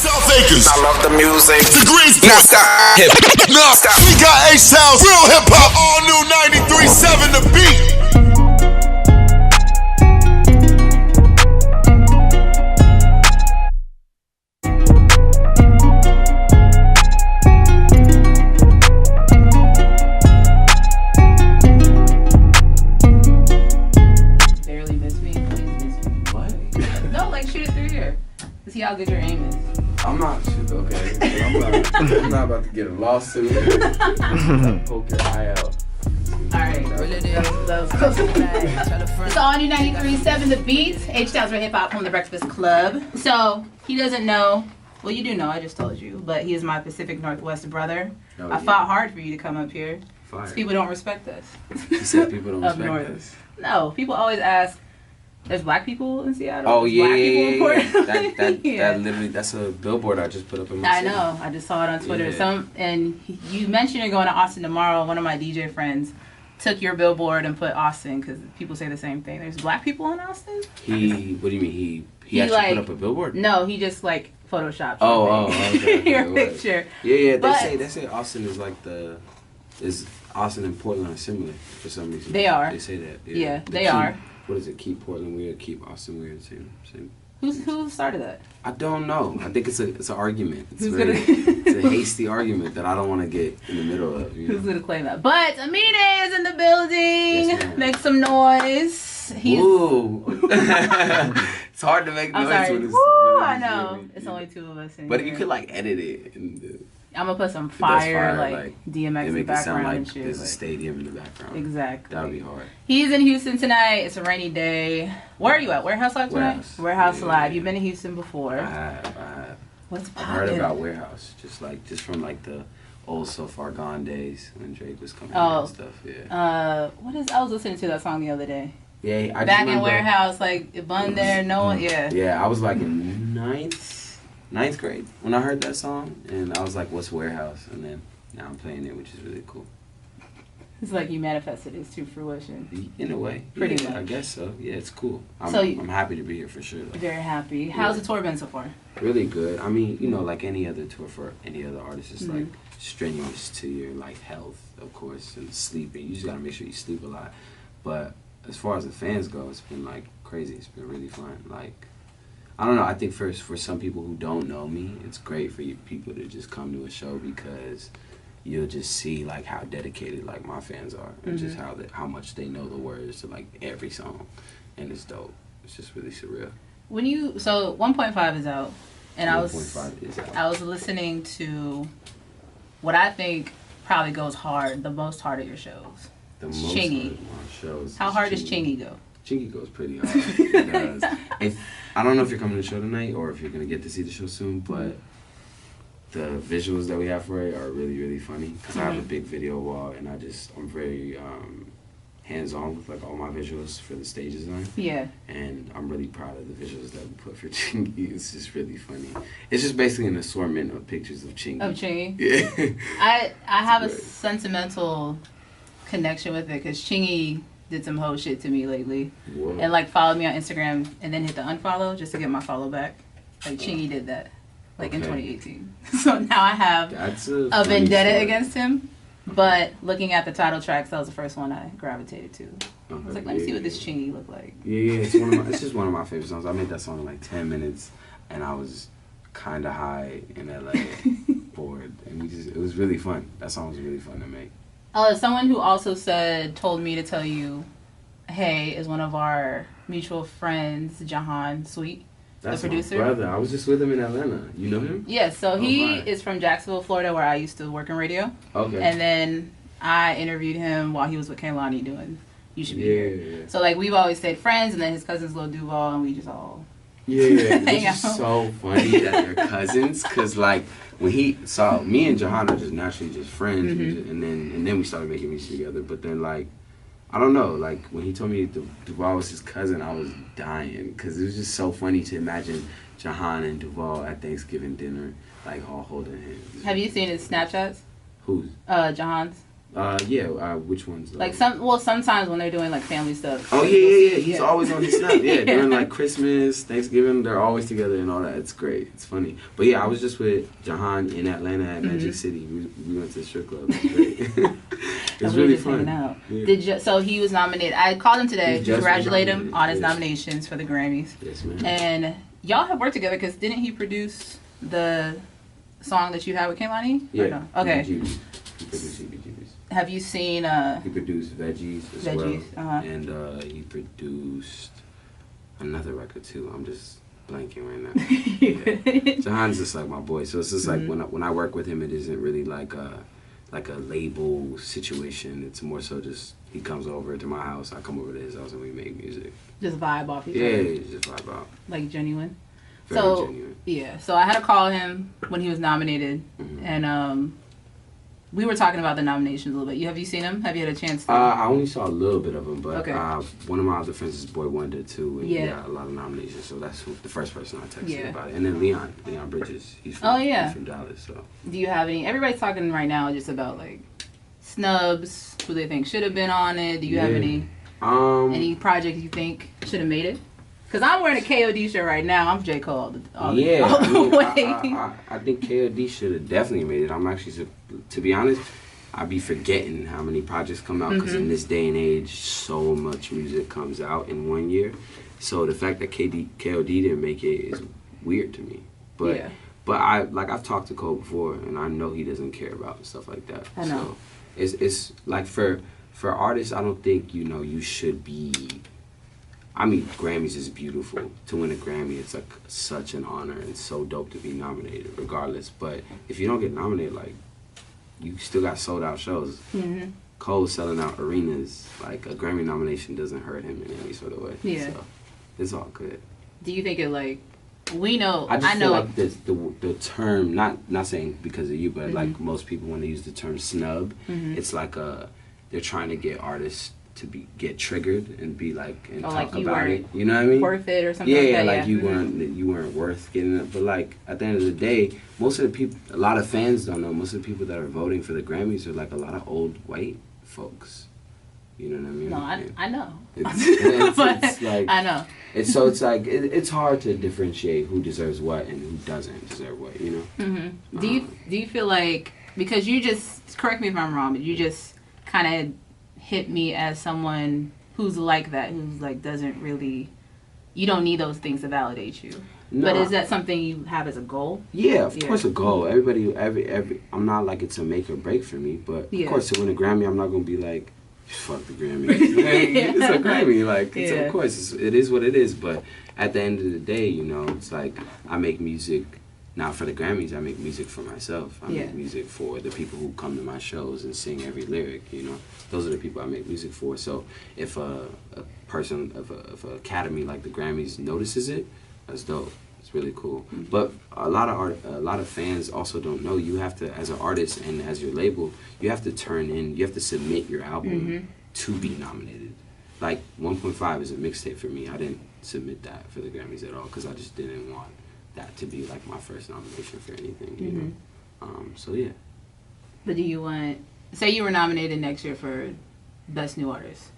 South Acres. I love the music. To Greensboro. Stop. Hip. No, stop. We got H-Town's real hip hop. All new 93.7 The Beat. Barely miss me. Please miss me. What? No, like shoot it through here. See how good your aim is. I'm not okay. I'm not about to get a lawsuit. Poke your eye out. Alright, let's go. It's all new 93.7 The Beat. H-Town's for Hip Hop on the Breakfast Club. So, he doesn't know. Well, you do know, I just told you. But he is my Pacific Northwest brother. Oh, I fought hard for you to come up here. Fire. People don't respect us. You said people don't Up respect north. us. No, people always ask, there's black people in Seattle? Oh There's yeah, black people in Portland? that literally, that's a billboard I just put up in my I city. know. I just saw it on Twitter. Yeah. You mentioned you're going to Austin tomorrow. One of my DJ friends took your billboard and put Austin because people say the same thing. There's black people in Austin? What do you mean? He actually like, put up a billboard? No, he just like photoshopped okay, your right. picture. Yeah. But They say Austin is like is Austin and Portland are similar for some reason. They are. They say that. Yeah, they are. What is it? Keep Portland weird, keep Austin weird. Same. Who started that? I don't know. I think it's an argument. It's Who's a hasty argument that I don't want to get in the middle of. Who's gonna claim that? But AMINE is in the building. Yes, Make some noise. Ooh. It's hard to make noise I'm sorry. when it's. Woo, when I it's know. really- It's only two of us in But here. you could like edit it and I'm gonna put some does fire, fire, like DMX in the make it sound background like and shit. there's a like- stadium in the background. Exactly. That would be hard. He's in Houston tonight. It's a rainy day. Where are you at? Warehouse Live tonight? Warehouse. Yeah. Live. You've been to Houston before. I have. What's I've heard poppin'? about Warehouse, just from like the old So Far Gone days when Drake was coming Oh. and stuff. Yeah. I was listening to that song the other day. Yeah. I just Back in remember- Warehouse, like it bun there, no one. Yeah. Yeah, I was like in ninth grade when I heard that song, and I was like, "What's Warehouse?" And then now I'm playing it, which is really cool. It's like you manifested it to fruition. In a way, Pretty yeah, much. I guess so. Yeah, it's cool. So I'm happy to be here for sure. Though. Very happy. How's the tour been so far? Really good. I mean, like any other tour for any other artist, it's Mm-hmm. like strenuous to your like health, of course, and sleeping. You just gotta make sure you sleep a lot. But as far as the fans go, it's been like crazy. It's been really fun. Like, I don't know. I think for some people who don't know me, it's great for you people to just come to a show because you'll just see like how dedicated like my fans are and just how much they know the words to like every song, and it's dope. It's just really surreal. So 1.5 is out, and 1.5 is out. I was listening to what I think probably goes hard, the most hard at your shows. The most Chingy. hard on shows. How hard does Chingy go? Chingy goes pretty hard. It does. I don't know if you're coming to the show tonight or if you're gonna get to see the show soon, but the visuals that we have for it are really, really funny because I have a big video wall and I'm very hands-on with like all my visuals for the stage design. Yeah. And I'm really proud of the visuals that we put for Chingy. It's just really funny. It's just basically an assortment of pictures of Chingy. Of Chingy? Yeah. I have a great. sentimental connection with it because Chingy did some whole shit to me lately. Whoa. And like followed me on Instagram and then hit the unfollow just to get my follow back. Like Chingy did that. Like in 2018. So now I have That's a funny vendetta story. against him. But looking at the title tracks, that was the first one I gravitated to. I was like, let me see what this Chingy look like. Yeah, it's just one of my favorite songs. I made that song in like 10 minutes, and I was kind of high in LA, bored, and it was really fun. That song was really fun to make. Someone who also told me to tell you, hey, is one of our mutual friends, Jahan Sweet, That's the producer. my brother. I was just with him in Atlanta. You know him? Yes, so Oh, he my. is from Jacksonville, Florida, where I used to work in radio. Okay. And then I interviewed him while he was with Kaylani doing You Should Be Here. Yeah. So, like, we've always stayed friends, and then his cousin's Lil Duval, and we just all... Yeah, Hang it's out. so funny that they're cousins, because, like, when he saw me and Jahan are just naturally just friends, and then we started making music together, but then, like, I don't know, like, when he told me Duval was his cousin, I was dying, because it was just so funny to imagine Jahan and Duval at Thanksgiving dinner, like, all holding hands. Have you seen his Snapchats? Who's? Jahan's? Which ones? Though? Like sometimes when they're doing like family stuff. Oh yeah. He's always on his snap. Yeah, during like Christmas, Thanksgiving, they're always together and all that. It's great. It's funny. But yeah, I was just with Jahan in Atlanta at Magic City. We went to the strip club. It was great. It's really fun. Out. Yeah. So he was nominated. I called him today to congratulate him on his nominations for the Grammys. Yes, ma'am. And y'all have worked together because didn't he produce the song that you had with Kehlani? Yeah. No? Okay. He produced CBGBs. Have you seen? He produced Veggies as well, and he produced another record too. I'm just blanking right now. Yeah. Jahan's just like my boy, so it's just like when I work with him, it isn't really like a label situation. It's more so just he comes over to my house, I come over to his house, and we make music. Just vibe off each other. Yeah, just vibe out. Like genuine. Very genuine. Yeah. So I had to call him when he was nominated, and we were talking about the nominations a little bit. Have you seen him? Have you had a chance to? I only saw a little bit of him, but okay. One of my other friends is Boy Wonder too, and he got a lot of nominations. So that's the first person I texted about it. And then Leon Bridges. He's from, he's from Dallas. So. Do you have any? Everybody's talking right now just about like snubs, who they think should have been on it. Do you have any projects you think should have made it? Because I'm wearing a KOD shirt right now. I'm J. Cole all the way. I think KOD should have definitely made it. I'm actually, to be honest, I'd be forgetting how many projects come out because in this day and age, so much music comes out in 1 year. So the fact that KOD didn't make it is weird to me. But I've talked to Cole before, and I know he doesn't care about stuff like that. I know. So it's like for artists, I don't think you should be. I mean, Grammys is beautiful. To win a Grammy, it's like such an honor and so dope to be nominated, regardless. But if you don't get nominated, like, you still got sold out shows. Cole selling out arenas, like a Grammy nomination doesn't hurt him in any sort of way. Yeah. So it's all good. Do you think it like? We know. I know. Like the term, not saying because of you, but like most people when they use the term snub, it's like they're trying to get artists to get triggered and be like and talk like about it. You know what I mean? Worth it or something. Yeah, like that, you weren't worth getting it. But like at the end of the day, most of the people, a lot of fans don't know. Most of the people that are voting for the Grammys are like a lot of old white folks. You know what I mean? No, I know. It's like, I know. It's like it's hard to differentiate who deserves what and who doesn't deserve what. You know? Do you feel like, because you just, correct me if I'm wrong, but you just kind of hit me as someone who's like that, who's like doesn't really, you don't need those things to validate you. No. But is that something you have as a goal? Yeah, of course a goal. Everybody, I'm not like it's a make or break for me, but of course to win a Grammy, I'm not gonna be like, fuck the Grammy. It's a Grammy, like of course it is what it is. But at the end of the day, it's like I make music. Not for the Grammys, I make music for myself. I make music for the people who come to my shows and sing every lyric, Those are the people I make music for. So if a person of an academy like the Grammys notices it, that's dope. It's really cool. But a lot of fans also don't know you have to, as an artist and as your label, you have to submit your album to be nominated. Like 1.5 is a mixtape for me. I didn't submit that for the Grammys at all because I just didn't want that to be like my first nomination for anything, So yeah. But do you want, say you were nominated next year for Best New Artist?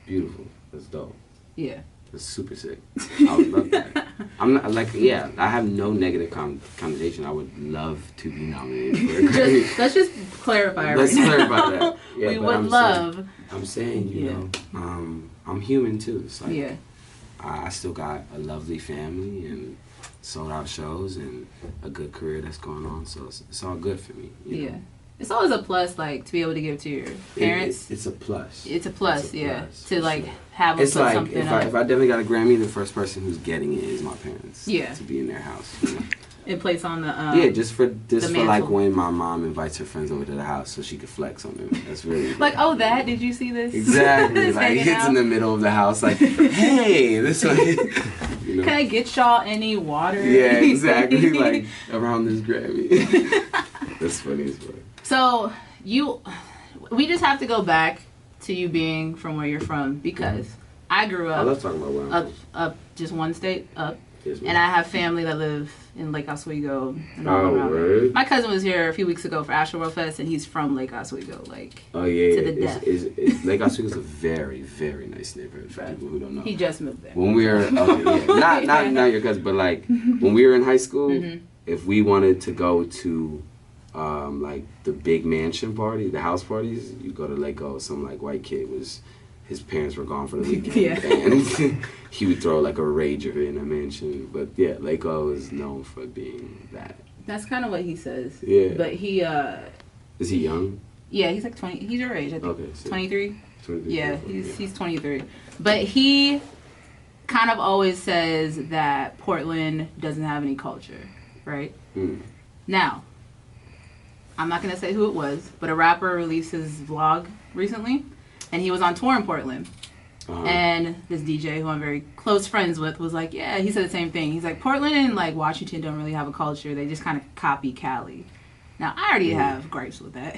Beautiful. That's dope. Yeah. That's super sick. I would love that. I'm not like I have no negative connotation. I would love to be nominated for a Grammy. Let's just clarify. Let's clarify that. Yeah, we would love. I'm saying, I'm human too. It's like I still got a lovely family and sold out shows and a good career that's going on, so it's all good for me. You know? It's always a plus, like to be able to give to your parents. It's a plus. It's a plus, to like have them put like something if I definitely got a Grammy, the first person who's getting it is my parents. Yeah, to be in their house. It plays on the just for like when my mom invites her friends over to the house so she could flex on them. That's really like did you see this? Exactly. Like it's in the middle of the house, like, hey, this one. Can I get y'all any water? Yeah, exactly. Like around this Grammy. That's funny as well. So we just have to go back to you being from where you're from because I grew up. I love talking about where I'm from. Up just one state up, yes, and I have family that live in Lake Oswego and all around there. My cousin was here a few weeks ago for Astroworld Fest, and he's from Lake Oswego, like, to the death. Lake Oswego is a very, very nice neighborhood for people who don't know. He just moved there. When we were, not your cousin, but like, when we were in high school, if we wanted to go to, like, the big mansion party, the house parties, you go to Lake O. Some, like, white kid his parents were gone for the weekend, and he would throw like a rager in a mansion. But yeah, Lake O is known for being that. That's kind of what he says. Yeah. But he is he young? Yeah, he's like 20. He's your age, I think. Okay. So 23. 23. Yeah, he's 23. But he kind of always says that Portland doesn't have any culture, right? Now, I'm not gonna say who it was, but a rapper released his vlog recently. And he was on tour in Portland. And this DJ, who I'm very close friends with, was like, yeah, he said the same thing. He's like, Portland and, like, Washington don't really have a culture. They just kind of copy Cali. Now, I already have gripes with that.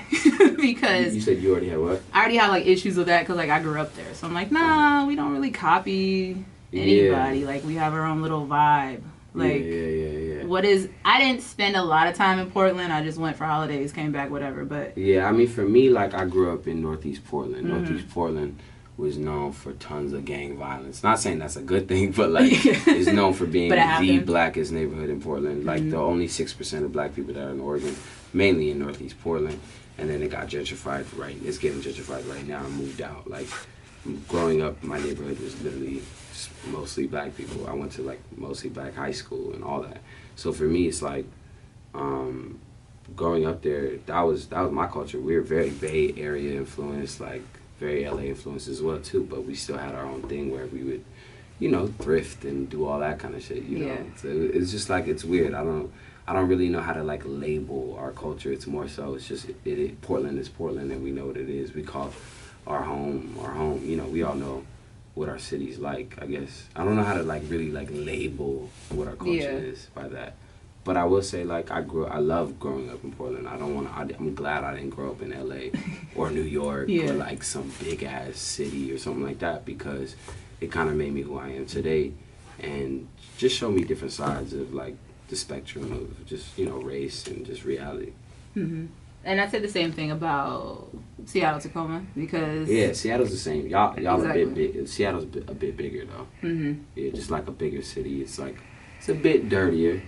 Because... You said you already have what? I already have, like, issues with that because, like, I grew up there. So I'm like, nah, we don't really copy anybody. Like, we have our own little vibe. Like, what is... I didn't spend a lot of time in Portland. I just went for holidays, came back, whatever, but... Yeah, I mean, for me, like, I grew up in Northeast Portland. Northeast Portland was known for tons of gang violence. Not saying that's a good thing, but, like, it's known for being the blackest neighborhood in Portland. Like, the only 6% of black people that are in Oregon, mainly in Northeast Portland. And then it got gentrified, right? It's getting gentrified right now and moved out. Like, growing up, my neighborhood was literally mostly black people. I went to, like, mostly black high school and all that. So for me, it's like, growing up there, that was my culture. We were very Bay Area influenced, like very LA influenced as well too. But we still had our own thing where we would, you know, thrift and do all that kind of shit. You know, so it's just like it's weird. I don't really know how to like label our culture. It's more so it's just Portland is Portland, and we know what it is. We call our home our home. You know, we all know what our city's like, I guess. I don't know how to like really like label what our culture is by that. But I will say, like, I love growing up in Portland. I'm glad I didn't grow up in LA or New York or like some big ass city or something like that, because it kind of made me who I am today and just showed me different sides of like the spectrum of just, you know, race and just reality. And I said the same thing about Seattle, Tacoma, because Seattle's the same. Y'all exactly. A bit big. Seattle's a bit bigger though. Yeah, just like a bigger city. It's like it's a bit dirtier.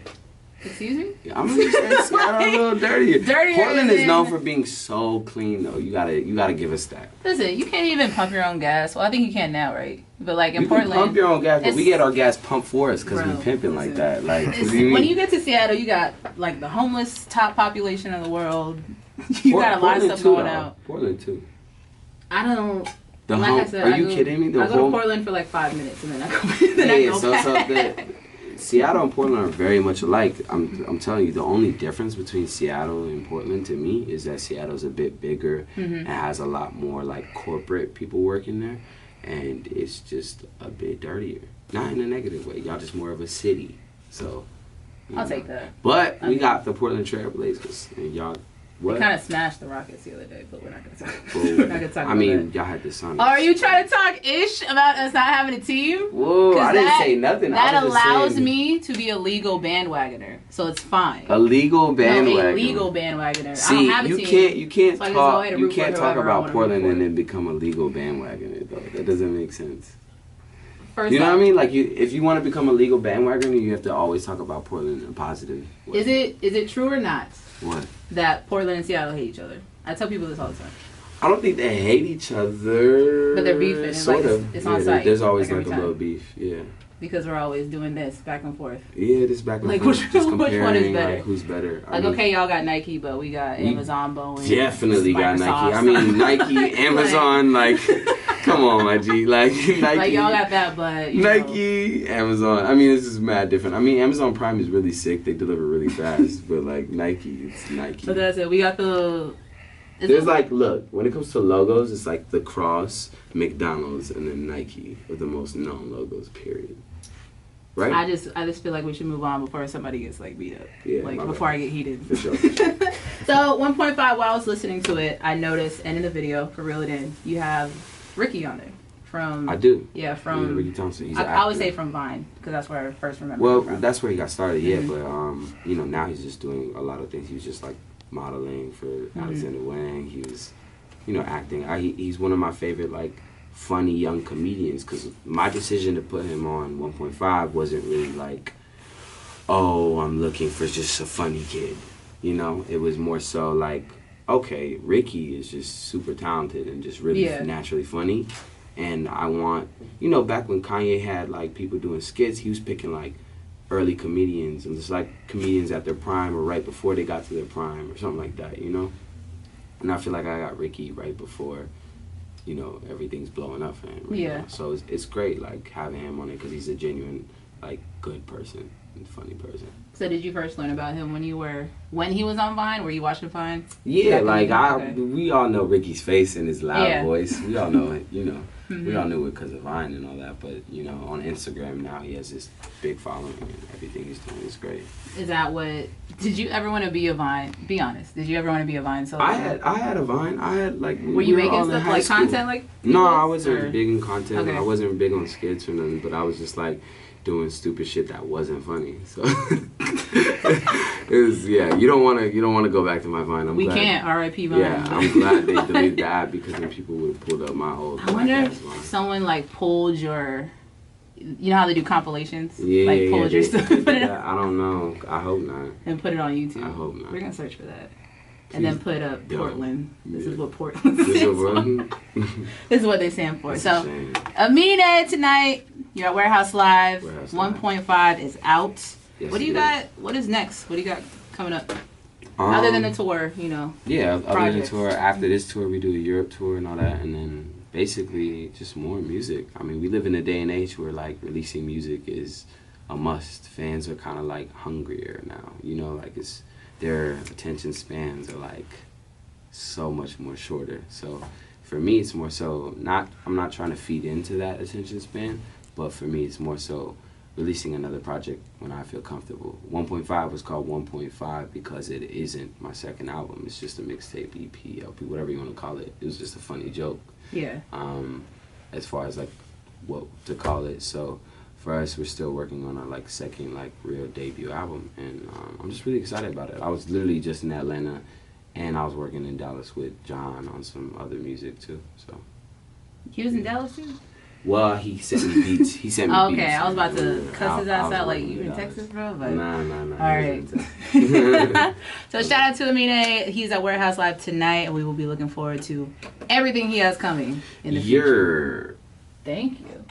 Excuse me? Yeah, I'm gonna just say Seattle a little dirtier. Portland is known for being so clean though. You gotta give us that. Listen, you can't even pump your own gas. Well, I think you can now, right? But like in you Portland, can pump your own gas, but we get our gas pumped for us because we pimping like that. Like when you get to Seattle, you got like the homeless top population in the world. You got a lot of stuff going out. Portland too. I don't. I said, are you kidding me? I go to Portland for like 5 minutes and then I go. back. Seattle and Portland are very much alike. I'm telling you, the only difference between Seattle and Portland to me is that Seattle's a bit bigger and has a lot more like corporate people working there, and it's just a bit dirtier. Not in a negative way. Y'all just more of a city. So I'll take that. But we got the Portland Trail Blazers, and y'all. What? We kind of smashed the Rockets the other day, but we're not going to talk. We're not going to talk about that. Y'all had the Sonics. Are you trying to talk ish about us not having a team? Whoa, I didn't say nothing. That allows me to be a legal bandwagoner, so it's fine. A legal bandwagoner. No, a legal bandwagoner. See, I don't have a team. You can't talk about Portland and then become a legal bandwagoner though. That doesn't make sense. You know what I mean? Like, if you want to become a legal bandwagoner, you have to always talk about Portland in a positive way. Is it true or not? What? That Portland and Seattle hate each other. I tell people this all the time. I don't think they hate each other. But they're beefing. Sort of. It's on site. There's always like a little beef. Yeah. Because we're always doing this back and forth. Yeah, this back and forth. Which one is better? Like, who's better? Like, okay, y'all got Nike, but we got Amazon, Boeing. Definitely got Nike. I mean, Nike, Amazon, like, come on, my G. Like, Nike. Like, y'all got that, but, Nike, Amazon. I mean, it's just mad different. I mean, Amazon Prime is really sick. They deliver really fast. But, like, Nike, it's Nike. So that's it. We got the... There's like, look, when it comes to logos, it's like the Cross, McDonald's, and then Nike are the most known logos, period. Right? I just feel like we should move on before somebody gets like beat up. Yeah, like before I get heated. For sure. So 1.5, while I was listening to it, I noticed, and in the video, for Reel It In, you have Ricky on there. from? I do. Yeah, from Ricky Thompson. He's I always say from Vine because that's where I first remember. Well, him from. that's where he got started. Yeah, but you know, now he's just doing a lot of things. He was just like modeling for Alexander Wang. He was, you know, acting. He's one of my favorite like funny young comedians because my decision to put him on 1.5 wasn't really like, oh, I'm looking for just a funny kid. You know, it was more so like, okay, Ricky is just super talented and just really naturally funny. And I want, you know, back when Kanye had like people doing skits, he was picking like early comedians and just like comedians at their prime or right before they got to their prime or something like that, you know? And I feel like I got Ricky right before, you know, everything's blowing up for him. Right now. So it's great, like, having him on it because he's a genuine, like, good person and funny person. So did you first learn about him when he was on Vine? Were you watching Vine? Yeah, like, we all know Ricky's face and his loud voice. We all know it, you know. We all knew it because of Vine and all that, but, you know, on Instagram now he has this big following and everything he's doing is great. Is that what... Did you ever want to be a Vine? Be honest. Did you ever want to be a Vine soldier? I had a Vine. I had, like... Were you making stuff like content like... No, I wasn't big in content. Okay. I wasn't big on skits or nothing, but I was just, like, doing stupid shit that wasn't funny. So... it was, you don't want to go back to my Vine. We can't, R.I.P. Vine. Yeah, I'm glad they deleted that because then people would have pulled up my old... I wonder if someone, like, pulled your... You know how they do compilations? Yeah, like pulled your stuff. I don't know. I hope not. And put it on YouTube. I hope not. We're gonna search for that. And then put up Portland. This is what Portland stands for. This is what they stand for. So, AMINE tonight. You're at Warehouse Live. 1.5 is out. Yes, what do you got? What is next? What do you got coming up? Other than the tour, you know. Yeah, other than the tour. After this tour, we do a Europe tour and all that, and then basically just more music. I mean, we live in a day and age where like releasing music is a must. Fans are kind of like hungrier now, you know, like their attention spans are like so much more shorter. So for me, it's more so I'm not trying to feed into that attention span, but for me, it's more so releasing another project when I feel comfortable. 1.5 was called 1.5 because it isn't my second album. It's just a mixtape, EP, LP, whatever you want to call it. It was just a funny joke. Yeah. As far as like what to call it. So for us, we're still working on our like second like real debut album, and I'm just really excited about it. I was literally just in Atlanta, and I was working in Dallas with John on some other music too. So. He was in Dallas too? Well, he sent me beats. He sent me beats. Okay, I was about to cuss his ass out like you in Texas, bro. But Nah. All right. So shout out to AMINE. He's at Warehouse Live tonight, and we will be looking forward to everything he has coming in the future. Yeah. Thank you.